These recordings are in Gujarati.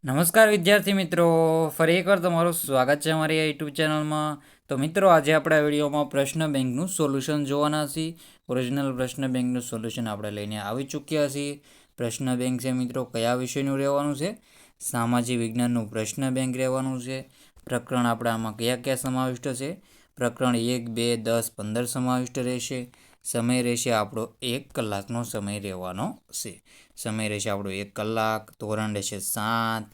નમસ્કાર વિદ્યાર્થી મિત્રો, ફરી એકવાર તમારું સ્વાગત છે અમારી યુટ્યુબ ચેનલમાં. તો મિત્રો, આજે આપણે આ વિડીયોમાં પ્રશ્ન બેંકનું સોલ્યુશન જોવાના છીએ. ઓરિજિનલ પ્રશ્ન બેંકનું સોલ્યુશન આપણે લઈને આવી ચૂક્યા છીએ. પ્રશ્ન બેંક છે મિત્રો, કયા વિષયનું રહેવાનું છે? સામાજિક વિજ્ઞાનનું પ્રશ્ન બેંક રહેવાનું છે. પ્રકરણ આપણે આમાં કયા કયા સમાવિષ્ટ છે? પ્રકરણ 1, 2, 10, 15 સમાવિષ્ટ રહેશે. સમય રહેશે આપણો 1 કલાકનો સમય રહેવાનો છે. સમય રહેશે આપણો 1 કલાક. ધોરણ રહેશે 7.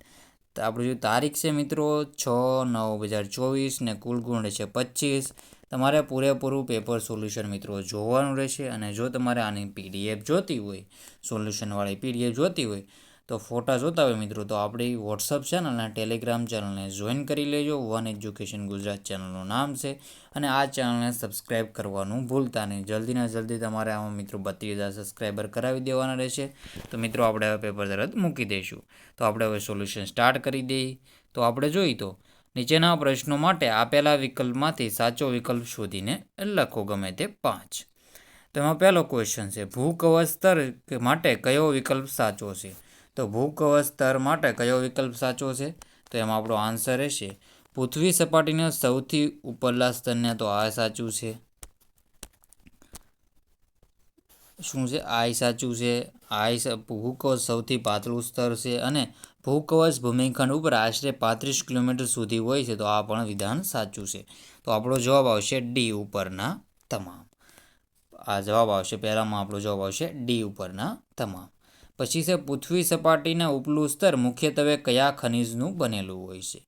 આપણું જે તારીખ છે મિત્રો 6/9/2024 ને કુલ ગુણ રહેશે 25. તમારે પૂરેપૂરું પેપર સોલ્યુશન મિત્રો જોવાનું રહેશે. અને જો તમારે આની પીડીએફ જોતી હોય, સોલ્યુશનવાળી પીડીએફ જોતી હોય, તો ફોટા જોતા હોય મિત્રો, તો આપણી વોટ્સઅપ ચેનલ અને ટેલિગ્રામ ચેનલને જોઈન કરી લેજો. વન એજ્યુકેશન ગુજરાત ચેનલનું નામ છે. અને આ ચેનલને સબસ્ક્રાઈબ કરવાનું ભૂલતા નહીં. જલ્દીને જલ્દી તમારે આમાં મિત્રો 32,000 સબસ્ક્રાઈબર કરાવી દેવાના રહેશે. તો મિત્રો, આપણે હવે પેપર તરત મૂકી દઈશું. તો આપણે હવે સોલ્યુશન સ્ટાર્ટ કરી દઈએ. તો આપણે જોઈએ તો નીચેના પ્રશ્નો માટે આપેલા વિકલ્પમાંથી સાચો વિકલ્પ શોધીને લખો, ગમે તે 5. તો એમાં પહેલો ક્વેશ્ચન છે, ભૂકવચ સ્તર માટે કયો વિકલ્પ સાચો છે? તો ભૂકવચ સ્તર માટે કયો વિકલ્પ સાચો છે? તો એમાં આપણો આન્સર રહેશે પૃથ્વી સપાટીના સૌથી ઉપરના સ્તરને. તો આ સાચું છે. શું છે? આ સાચું છે. ભૂકવચ સૌથી પાતળું સ્તર છે અને ભૂકવચ ભૂમિખંડ ઉપર આશરે 35 કિલોમીટર સુધી હોય છે. તો આ પણ વિધાન સાચું છે. તો આપણો જવાબ આવશે ડી, ઉપરના તમામ. આ જવાબ આવશે, પહેલામાં આપણો જવાબ આવશે ડી, ઉપરના તમામ. પછી છે, પૃથ્વી સપાટીના ઉપલું સ્તર મુખ્યત્વે કયા ખનિજનું બનેલું હોય છે?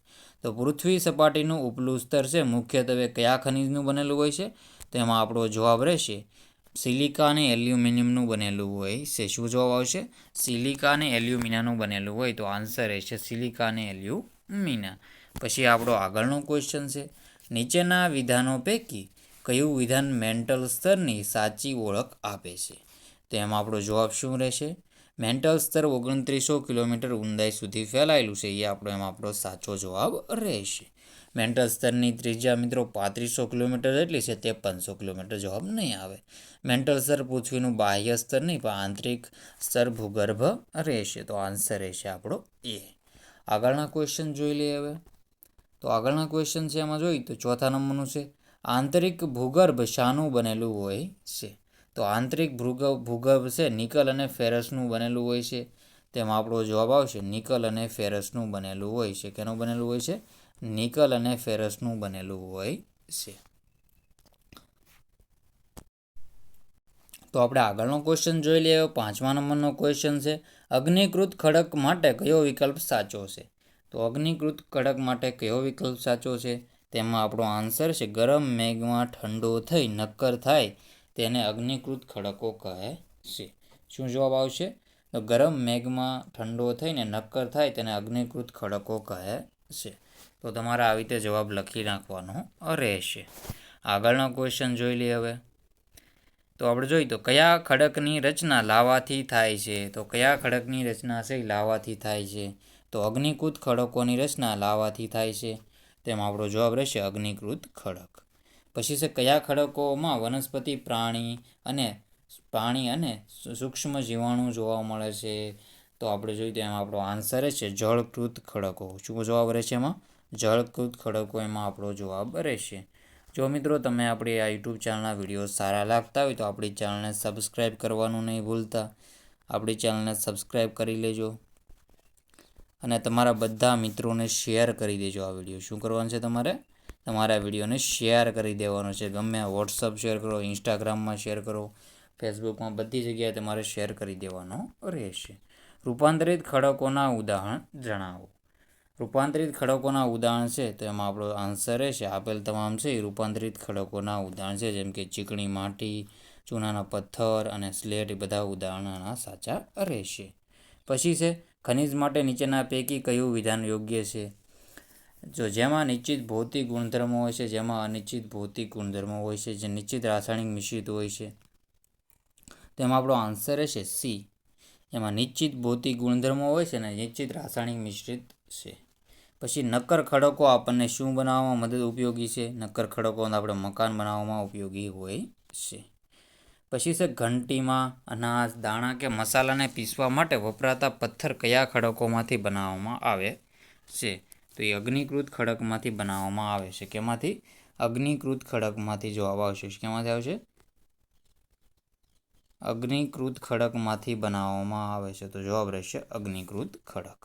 તો પૃથ્વી સપાટીનું ઉપલું સ્તર છે મુખ્યત્વે કયા ખનિજનું બનેલું હોય છે? તો એમાં આપણો જવાબ રહેશે સિલિકા અને એલ્યુમિનિયમનું બનેલું હોય છે. શું જવાબ આવશે? સિલિકા અને એલ્યુમિનિયમનું બનેલું હોય. તો આન્સર રહેશે સિલિકા અને એલ્યુમિનિયમ. પછી આપણો આગળનો ક્વેશ્ચન છે, નીચેના વિધાનો પૈકી કયું વિધાન મેન્ટલ સ્તરની સાચી ઓળખ આપે છે? તો એમાં આપણો જવાબ શું રહેશે? મેન્ટલ સ્તર 2900 કિલોમીટર ઊંડાઈ સુધી ફેલાયેલું છે. એ એમાં આપણો સાચો જવાબ રહેશે. મેન્ટલ સ્તરની ત્રિજ્યા મિત્રો 3500 કિલોમીટર જેટલી છે, 5300 કિલોમીટર જવાબ નહીં આવે. મેન્ટલ સ્તર પૃથ્વીનું બાહ્ય સ્તર નહીં, પણ આંતરિક સ્તર ભૂગર્ભ રહેશે. તો આન્સર રહેશે આપણો એ. આગળના ક્વેશ્ચન જોઈ લઈએ હવે. તો આગળના ક્વેશ્ચન છે, એમાં જોઈએ તો ચોથા નંબરનું છે, આંતરિક ભૂગર્ભ શાનું બનેલું હોય છે? તો આંતરિક ભૂગર્ભ છે નિકલ અને ફેરસનું બનેલું હોય છે. તેમાં આપણો જવાબ આવશે નિકલ અને ફેરસનું બનેલું હોય છે. કેનું બનેલું હોય છે? નિકલ અને ફેરસનું બનેલું હોય છે. તો આપણે આગળનો ક્વેશ્ચન જોઈ લઈએ. 5મા નંબરનો ક્વેશ્ચન છે, અગ્નિકૃત ખડક માટે કયો વિકલ્પ સાચો છે? તો અગ્નિકૃત ખડક માટે કયો વિકલ્પ સાચો છે? તેમાં આપણો આન્સર છે ગરમ મેઘમાં ઠંડો થઈ નક્કર થાય તેને અગ્નિકૃત ખડકો કહે છે. શું જવાબ આવશે? તો ગરમ મેઘમાં ઠંડો થઈને નક્કર થાય તેને અગ્નિકૃત ખડકો કહે છે. તો તમારે આવી રીતે જવાબ લખી નાખવાનો રહેશે. આગળનો ક્વેશ્ચન જોઈ લઈએ હવે. તો આપણે જોઈએ તો કયા ખડકની રચના લાવાથી થાય છે? તો કયા ખડકની રચના છે લાવાથી થાય છે? તો અગ્નિકૃત ખડકોની રચના લાવાથી થાય છે. તેમાં આપણો જવાબ રહેશે અગ્નિકૃત ખડક. પછી છે, કયા ખડકોમાં વનસ્પતિ, પ્રાણી અને સૂક્ષ્મ જીવાણુ જોવા મળે છે? તો આપણે જોઈએ તો એમાં આપણો આન્સર રહેશે જળકૃત ખડકો. શું જવાબ રહેશે એમાં? જળકૃત ખડકો એમાં આપણો જવાબ રહેશે. જો મિત્રો, તમે આપણી આ યુટ્યુબ ચેનલના વિડીયો સારા લાગતા હોય તો આપણી ચેનલને સબસ્ક્રાઈબ કરવાનું નહીં ભૂલતા. આપણી ચેનલને સબસ્ક્રાઈબ કરી લેજો અને તમારા બધા મિત્રોને શેર કરી દેજો. આ વિડીયો શું કરવાનું છે? તમારા વિડીયોને શેર કરી દેવાનો છે. ગમે વોટ્સઅપ શેર કરો, ઇન્સ્ટાગ્રામમાં શેર કરો, ફેસબુકમાં, બધી જગ્યાએ તમારે શેર કરી દેવાનો રહેશે. રૂપાંતરિત ખડકોના ઉદાહરણ જણાવો. રૂપાંતરિત ખડકોના ઉદાહરણ છે, તો એમાં આપણો આન્સર રહેશે આપેલ તમામ છે એ રૂપાંતરિત ખડકોના ઉદાહરણ છે. જેમ કે ચીકણી માટી, ચૂનાના પથ્થર અને સ્લેટ, એ બધા ઉદાહરણના સાચા રહેશે. પછી છે, ખનિજ માટે નીચેના પૈકી કયું વિધાન યોગ્ય છે? જેમાં નિશ્ચિત ભૌતિક ગુણધર્મો હોય છે, જેમાં અનિશ્ચિત ભૌતિક ગુણધર્મો હોય છે, જે નિશ્ચિત રાસાયણિક મિશ્રિત હોય છે. તેમાં આપણો આન્સર રહેશે સી. એમાં નિશ્ચિત ભૌતિક ગુણધર્મો હોય છે ને નિશ્ચિત રાસાયણિક મિશ્રિત છે. પછી નક્કર ખડકો આપણને શું બનાવવામાં ઉપયોગી છે? નક્કર ખડકો આપણે મકાન બનાવવામાં ઉપયોગી હોય છે. પછી છે ઘંટીમાં અનાજ, દાણા કે મસાલાને પીસવા માટે વપરાતા પથ્થર કયા ખડકોમાંથી બનાવવામાં આવે છે? તો એ અગ્નિકૃત ખડકમાંથી બનાવવામાં આવે છે. કેમાંથી? અગ્નિકૃત ખડકમાંથી જવાબ આવશે. કેમાંથી આવશે? અગ્નિકૃત ખડકમાંથી બનાવવામાં આવે છે. તો જવાબ રહેશે અગ્નિકૃત ખડક.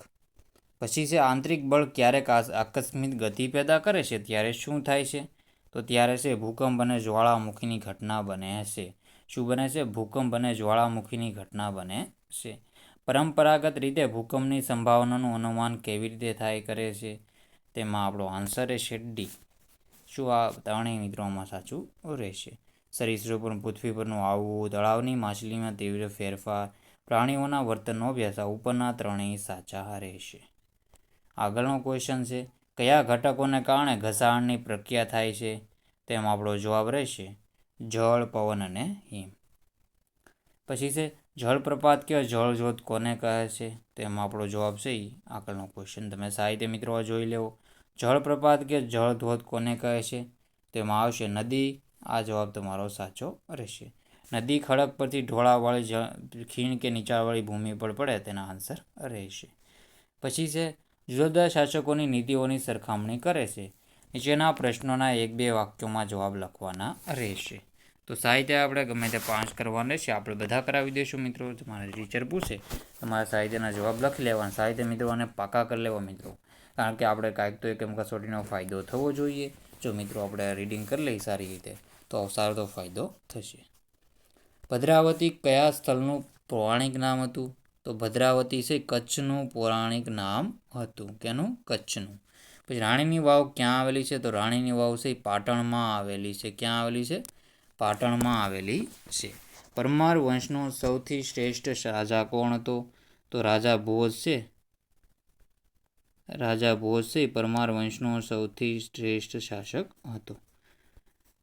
પછી છે આંતરિક બળ ક્યારેક આકસ્મિક ગતિ પેદા કરે છે ત્યારે શું થાય છે? તો ત્યારે છે ભૂકંપ અને જ્વાળામુખીની ઘટના બને છે. શું બને છે? ભૂકંપ અને જ્વાળામુખીની ઘટના બને છે. પરંપરાગત રીતે ભૂકંપની સંભાવનાનું અનુમાન કેવી રીતે થાય કરે છે? તેમાં આપણો આન્સર રહેશે ડી. શું આ ત્રણેય મિત્રોમાં સાચું રહેશે? સરીસૃપ પૃથ્વી પરનું આવવું, તળાવની માછલીમાં તીવ્ર ફેરફાર, પ્રાણીઓના વર્તનનો અભ્યાસ, આ ઉપરના ત્રણેય સાચા રહેશે. આગળનો ક્વેશ્ચન છે કયા ઘટકોને કારણે ઘસાણની પ્રક્રિયા થાય છે? તેમાં આપણો જવાબ રહેશે જળ, પવન અને હિમ. પછી છે જળપ્રપાત કે જળજોત કોને કહે છે? તેમાં આપણો જવાબ છે આગળનો ક્વેશ્ચન તમે સાહિત્ય મિત્રો જોઈ લેવો. જળપ્રપાત કે જળધોધ કોને કહે છે? તેમાં આવશે નદી. આ જવાબ તમારો સાચો રહેશે. નદી ખડક પરથી ઢોળાવવાળી ખીણ કે નીચાણવાળી ભૂમિ પર પડે તેના આન્સર રહેશે. પછી છે જુદા જુદા શાસકોની નીતિઓની સરખામણી કરે છે. નીચેના પ્રશ્નોના 1-2 વાક્યોમાં જવાબ લખવાના રહેશે. તો સાહિત્ય આપણે ગમે તે 5 કરવાના રહેશે. આપણે બધા કરાવી દઈશું મિત્રો. તમારે ટીચર પૂછે તમારા સાહિત્યના જવાબ લખી લેવાના. સાહિત્ય મિત્રોને પાકા કરી લેવા મિત્રો, કારણ કે આપણે કાંઈક તો એકમ કસોટીનો ફાયદો થવો જોઈએ. જો મિત્રો આપણે રીડિંગ કરી લઈએ સારી રીતે તો સારો તો ફાયદો થશે. ભદ્રાવતી કયા સ્થળનું પૌરાણિક નામ હતું? તો ભદ્રાવતી છે કચ્છનું પૌરાણિક નામ હતું. કેનું? કચ્છનું. પછી રાણીની વાવ ક્યાં આવેલી છે? તો રાણીની વાવ છે પાટણમાં આવેલી છે. ક્યાં આવેલી છે? પાટણમાં આવેલી છે. પરમાર વંશનો સૌથી શ્રેષ્ઠ રાજા કોણ હતો? તો રાજા ભોજ છે. રાજા ભોજ છે પરમાર વંશનો સૌથી શ્રેષ્ઠ શાસક હતો.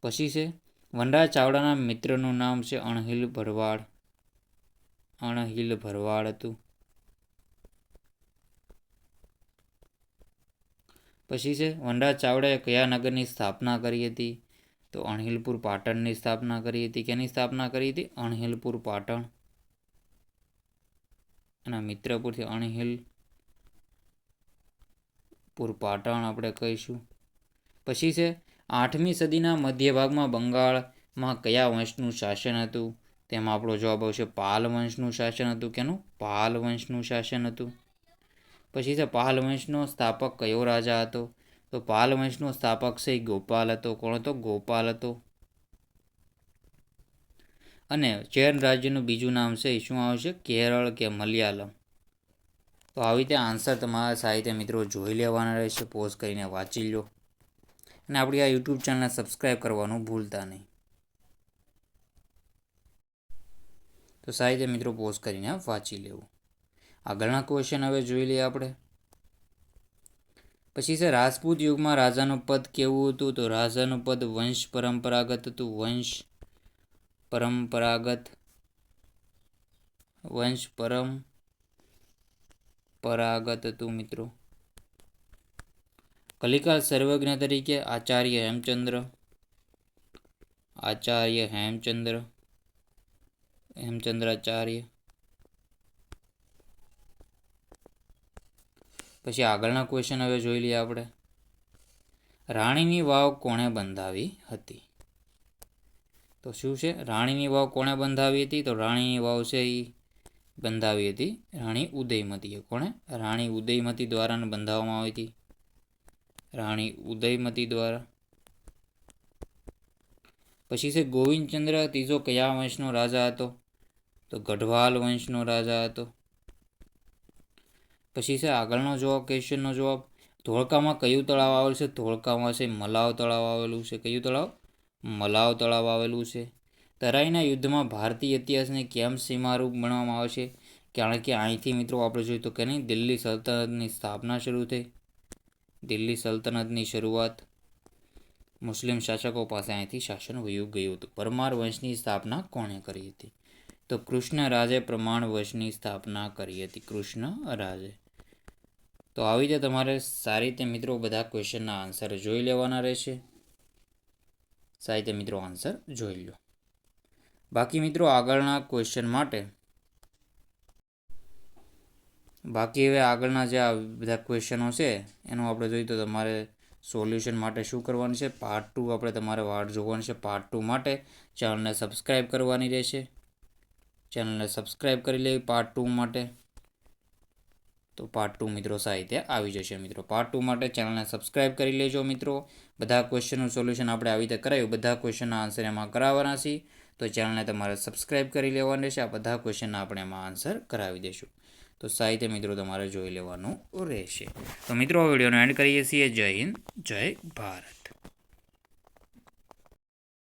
પછી છે વનરાજ ચાવડાના મિત્રનું નામ છે અણહિલ ભરવાડ. અણહિલ ભરવાડ હતું. પછી છે વનરાજ ચાવડાએ કયા નગરની સ્થાપના કરી હતી? તો અણહિલપુર પાટણની સ્થાપના કરી હતી. કેની સ્થાપના કરી હતી? અણહિલપુર પાટણ. એના મિત્રપુરથી અણહિલપુર પાટણ આપણે કહીશું. પછી છે 8મી સદીના મધ્ય ભાગમાં બંગાળમાં કયા વંશનું શાસન હતું? તેમાં આપણો જવાબ આવશે પાલ વંશનું શાસન હતું. કેનું? પાલ વંશનું શાસન હતું. પછી છે પાલ વંશનો સ્થાપક કયો રાજા હતો? તો પાલ વંશનો સ્થાપક છે ગોપાલ હતો. કોણ હતો? ગોપાલ હતો. અને ચેર રાજ્યનું બીજું નામ છે શું આવશે? કેરળ કે મલયાલમ. તો આવી રીતે આન્સર તમારા સાહિત્ય મિત્રો જોઈ લેવાના રહેશે. પોઝ કરીને વાંચી લો અને આપણી આ યુટ્યુબ ચેનલને સબસ્ક્રાઈબ કરવાનું ભૂલતા નહીં. તો સાહિત્ય મિત્રો પોઝ કરીને વાંચી લેવું. આગળના ક્વેશ્ચન હવે જોઈ લઈએ આપણે. પછી છે રાજપૂત યુગમાં રાજાનું પદ કેવું હતું? તો રાજાનું પદ વંશ પરંપરાગત હતું. વંશ પરંપરાગત હતું મિત્રો. કલિકાલ સર્વજ્ઞ તરીકે આચાર્ય હેમચંદ્રાચાર્ય. પછી આગળના ક્વેશ્ચન હવે જોઈ લઈએ આપણે. રાણીની વાવ કોણે બંધાવી હતી? તો શું છે? રાણીની વાવ કોણે બંધાવી હતી? તો રાણીની વાવ છે એ બંધાવી હતી રાણી ઉદયમતીએ. કોણે? રાણી ઉદયમતી દ્વારા બંધાવવામાં આવી હતી. રાણી ઉદયમતી દ્વારા. પછી છે ગોવિંદચંદ્ર ત્રીજો કયા વંશનો રાજા હતો? તો ગઢવાલ વંશનો રાજા હતો. પછી છે આગળનો જવાબ ક્વેશ્ચનનો જવાબ. ધોળકામાં કયું તળાવ આવેલું છે? ધોળકામાં છે મલાવ તળાવ આવેલું છે. કયું તળાવ? મલાવ તળાવ આવેલું છે. તરાઈના યુદ્ધમાં ભારતીય ઇતિહાસને કેમ સીમારૂપ ગણવામાં આવે છે? કારણ કે અહીંથી મિત્રો આપણે જોઈએ તો કે નહીં દિલ્હી સલ્તનતની સ્થાપના શરૂ થઈ. દિલ્હી સલ્તનતની શરૂઆત મુસ્લિમ શાસકો પાસે અહીંથી શાસન વયું ગયું હતું. પરમાર વંશની સ્થાપના કોણે કરી હતી? તો કૃષ્ણરાજે પરમાર વંશની સ્થાપના કરી હતી. કૃષ્ણરાજે. તો આવી રીતે તમારે સારી રીતે મિત્રો બધા ક્વેશ્ચનના આન્સર જોઈ લેવાના રહેશે. સાહિત્ય મિત્રો આન્સર જોઈ લો. બાકી મિત્રો આગળના ક્વેશ્ચન માટે હવે આગળના જે આ બધા ક્વેશ્ચનો છે એનું આપણે જોઈએ તો તમારે સોલ્યુશન માટે શું કરવાનું છે, પાર્ટ 2 આપણે તમારે વાટ જોવાની છે. પાર્ટ 2 માટે ચેનલને સબસ્ક્રાઈબ કરવાની રહેશે. ચેનલને સબસ્ક્રાઈબ કરી લેવી પાર્ટ 2 માટે. તો પાર્ટ 2 મિત્રો સાહિત્ય આવી જશે. મિત્રો પાર્ટ 2 માટે ચેનલને સબસ્ક્રાઈબ કરી લેજો. મિત્રો બધા ક્વેશ્ચનનું સોલ્યુશન આપણે આવી રીતે કરાવ્યું, બધા ક્વેશ્ચનના આન્સર એમાં કરાવવાના છે. તો ચેનલને તમારે સબસ્ક્રાઈબ કરી લેવાની રહેશે. આ બધા ક્વેશ્ચનના આપણે એમાં આન્સર કરાવી દઈશું. તો સાહિત્ય મિત્રો તમારે જોઈ લેવાનું રહેશે. તો મિત્રો આ વિડીયોનો એન્ડ કરીએ છીએ. જય હિન્દ, જય ભારત.